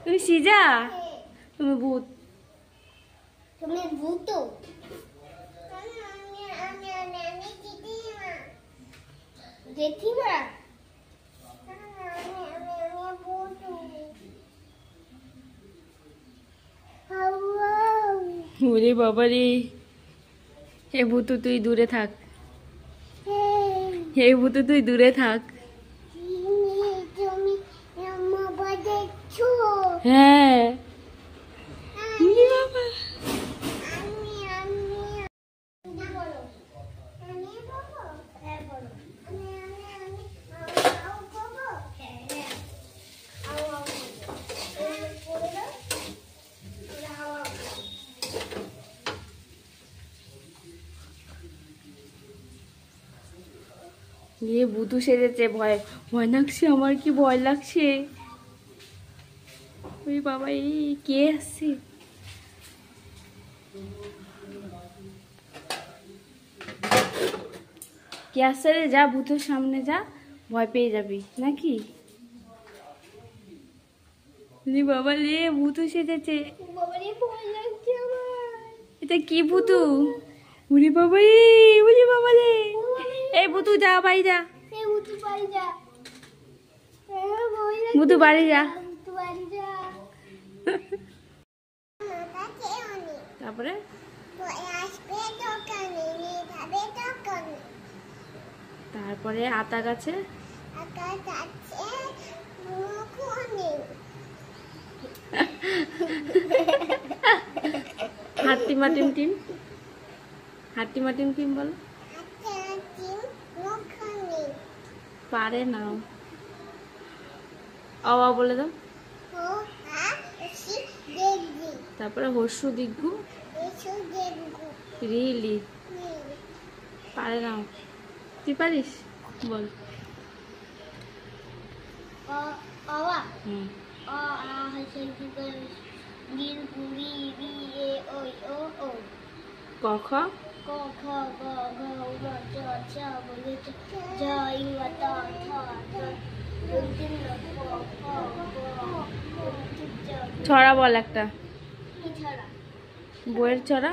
তুমি সিজা, তুমি ভূত। তুমি ভূত তো জেঠিমা। ওরে বাবা রে, হে ভূতু তুই দূরে থাক, হে ভূতু তুই দূরে থাক। হ্যাঁ বাবা, ये ভূতু সেজেছে। ভয় ভয় লাগছে আমার, কি ভয় লাগছে। ওই বাবা, এই কে আসছে? কে আসছে রে? যা ভূতের সামনে যা, ভয় পেয়ে যাবি নাকি। বাবা রে, ভূতু সেজেছে। এটা কি ভূতু? উরি বাবা রে, উরি বাবা রে। এই ভূতু যা, বাড়ি যা, ভূতু বাড়ি যা। তারপরে তারপরে আতা গাছে হাতিমা টিম টিম, হাতিমা টিম টিম বলো। পারে না, অবা বলে দাও। তারপরে হর্ষু দিগ্গু রিলি, পারে না। তুই পারিস, বল। ক খ ছড়া বল একটা, বইয়ের ছড়া।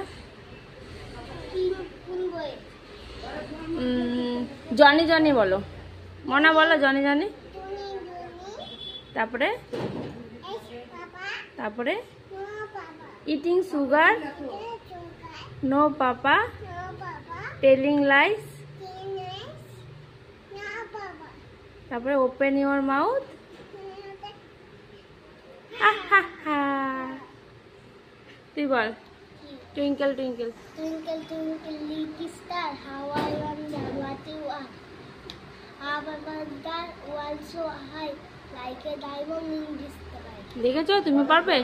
জনি জনি বলো, মনা বলো, জনি জনি। তারপরে তারপরে eating sugar, no papa, telling lies. তারপরে ওপেন ইউর মাউথ। তুই বল। Twinkle twinkle Twinkle twinkle little star, how I wonder what you are. Up above the world so high, like a diamond in the sky. দেখেছো? তুমি পারবে?